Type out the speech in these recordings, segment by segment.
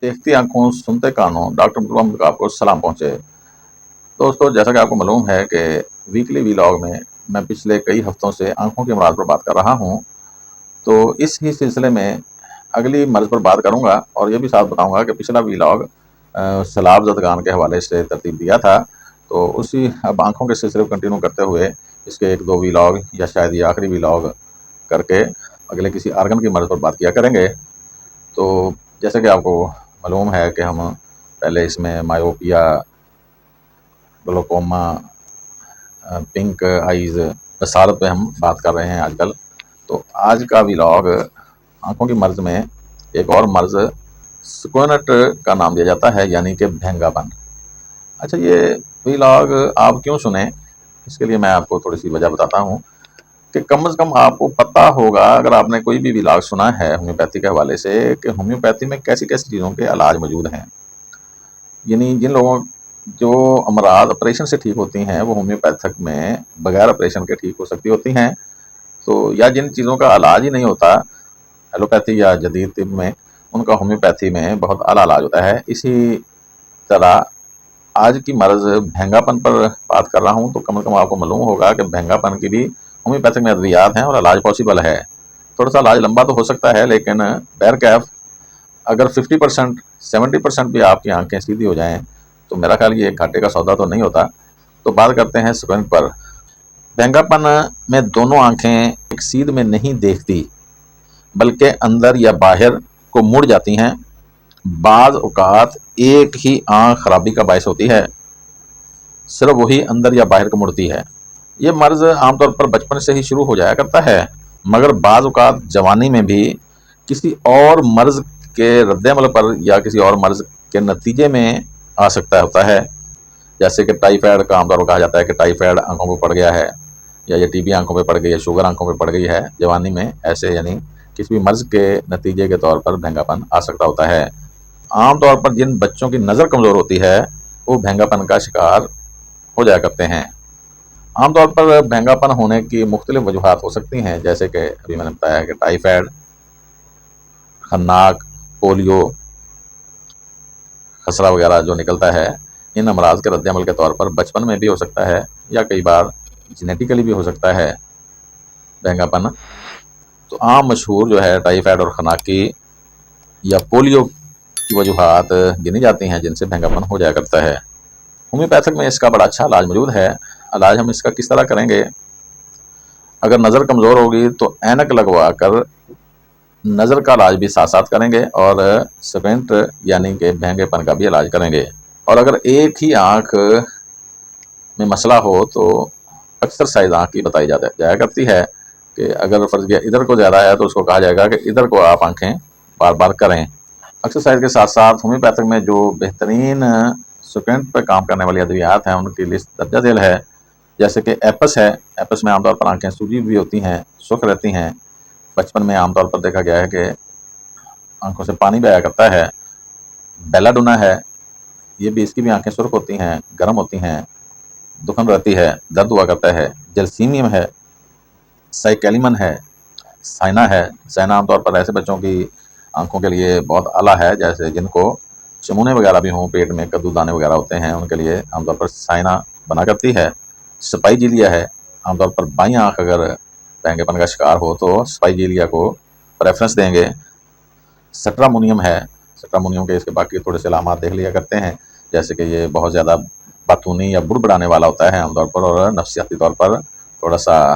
देखती आंखों सुनते कानों डॉक्टर अब्दुल मोहम्मद का आपको सलाम पहुँचे। दोस्तों, जैसा कि आपको मालूम है कि वीकली व्लॉग में मैं पिछले कई हफ्तों से आंखों के अमराज पर बात कर रहा हूँ। तो इस ही सिलसिले में अगली मर्ज़ पर बात करूँगा और ये भी साथ बताऊँगा कि पिछला व्लॉग सैलाब ज़दगान के हवाले से तरतीब दिया था। तो उसी अब आंखों के सिलसिले को कंटिन्यू करते हुए इसके एक दो व्लॉग या शायद ये आखिरी व्लॉग करके अगले किसी आर्गन की मर्ज़ पर बात किया करेंगे। तो जैसे कि आपको मालूम है कि हम पहले इसमें myopia, glaucoma, pink eyes, Basharat पे हम बात कर रहे हैं आजकल। तो आज का व्लॉग आंखों की मर्ज़ में एक और मर्ज़ स्क्वेनेट का नाम दिया जाता है, यानी कि भेंगापन। अच्छा, ये व्लॉग आप क्यों सुने, इसके लिए मैं आपको थोड़ी सी वजह बताता हूँ कि कम से कम आपको पता होगा, अगर आपने कोई भी व्लॉग सुना है होम्योपैथी के हवाले से, कि होम्योपैथी में कैसी कैसी चीज़ों के इलाज मौजूद हैं। यानी जिन लोगों जो अमराज ऑपरेशन से ठीक होती हैं वो होम्योपैथिक में बगैर ऑपरेशन के ठीक हो सकती होती हैं। तो या जिन चीज़ों का इलाज ही नहीं होता एलोपैथी या जदीद तिब में, उनका होम्योपैथी में बहुत आला इलाज होता है। इसी तरह आज की मर्ज़ भेंगापन पर बात कर रहा हूँ, तो कम से कम आपको मालूम होगा कि भेंगापन की भी होम्योपैथिक में अद्वियात हैं और इलाज पॉसिबल है। थोड़ा सा इलाज लंबा तो हो सकता है, लेकिन बैरकैफ अगर 50% 70% भी आपकी आंखें सीधी हो जाएं तो मेरा ख्याल ये घाटे का सौदा तो नहीं होता। तो बात करते हैं स्क्वेंट पर। भेंगापन में दोनों आंखें एक सीध में नहीं देखती, बल्कि अंदर या बाहर को मुड़ जाती हैं। बाज़ औक़ात एक ही आंख खराबी का बायस होती है, सिर्फ वही अंदर या बाहर को मुड़ती है। ये मर्ज़ आमतौर पर बचपन से ही शुरू हो जाया करता है, मगर बाज़ औक़ात जवानी में भी किसी और मर्ज़ के रद्द-ए-अमल पर या किसी और मर्ज़ के नतीजे में आ सकता होता है। जैसे कि टाइफाइड का आमतौर पर कहा जाता है कि टाइफाइड आंखों पे पड़ गया है, या ये टीबी आंखों पे पड़ गई है, शुगर आंखों पे पड़ गई है जवानी में। ऐसे यानी किसी भी मर्ज़ के नतीजे के तौर पर भेंगापन आ सकता होता है। आमतौर पर जिन बच्चों की नज़र कमज़ोर होती है वो भेंगापन का शिकार हो जाया करते हैं। आमतौर पर भेंगापन होने की मुख्तलिफ वजूहात हो सकती हैं, जैसे कि अभी मैंने बताया कि टाइफाइड, खन्नाक, पोलियो, खसरा वगैरह जो निकलता है, इन अमराज के रद्द-ए-अमल के तौर पर बचपन में भी हो सकता है या कई बार जेनेटिकली भी हो सकता है भेंगापन। तो आम मशहूर जो है टाइफाइड और खनाकी या पोलियो की वजूहात गिनी जाती हैं जिनसे भेंगापन हो जाया करता है। होम्योपैथिक में इसका बड़ा अच्छा इलाज मौजूद है। इलाज हम इसका किस तरह करेंगे? अगर नज़र कमज़ोर होगी तो ऐनक लगवा कर नज़र का इलाज भी साथ साथ करेंगे और स्क्वेंट यानी कि भेंगेपन का भी इलाज करेंगे। और अगर एक ही आँख में मसला हो तो अक्सर साइज आँख की बताई जाया करती है कि अगर फर्ज किया इधर को ज़्यादा है तो उसको कहा जाएगा कि इधर को आप आंखें बार बार करें। एक्सरसाइज के साथ साथ होम्योपैथिक में जो बेहतरीन स्क्वेंट पर काम करने वाली अद्वियात हैं उनकी लिस्ट दर्ज झेल है। जैसे कि एपस है। एपस में आमतौर पर आंखें सूजी हुई होती हैं, सुर्ख रहती हैं। बचपन में आमतौर पर देखा गया है कि आंखों से पानी भी आया करता है। बेलाडोना है, ये भी, इसकी भी आंखें सुर्ख होती हैं, गर्म होती हैं, दुखन रहती है, दर्द हुआ करता है। जलसीमियम है, साइकेलिमन है, साइना है। साइना आमतौर पर ऐसे बच्चों की आंखों के लिए बहुत आला है, जैसे जिनको चमूने वगैरह भी हों, पेट में कद्दू दाने वगैरह होते हैं, उनके लिए आमतौर पर साइना बना करती है। स्पाइजीलिया है, आमतौर पर बाईं आंख अगर भेंगेपन का शिकार हो तो स्पाइजीलिया को प्रेफरेंस देंगे। सट्रामोनियम है। सट्रामोनियम के इसके बाकी थोड़े से अलामात देख लिया करते हैं, जैसे कि ये बहुत ज़्यादा बातूनी या बुड़बुड़ाने वाला होता है आमतौर पर, और नफ्सियाती तौर पर थोड़ा सा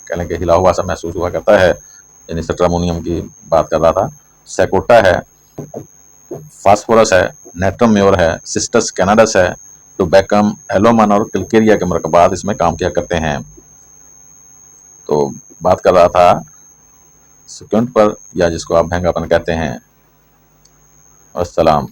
कह लें कि हिला हुआ सा महसूस हुआ करता है। यानी सट्रामोनियम की बात कर रहा था। सेकोटा है, फास्फोरस है, नेट्रम म्योर है, सिस्टस कैनाडस है, टोबैकम, एलोमन और किलकेरिया के मरकबात इसमें काम किया करते हैं। तो बात कर रहा था स्क्वेंट पर, या जिसको आप भेंगापन कहते हैं। अस्सलाम।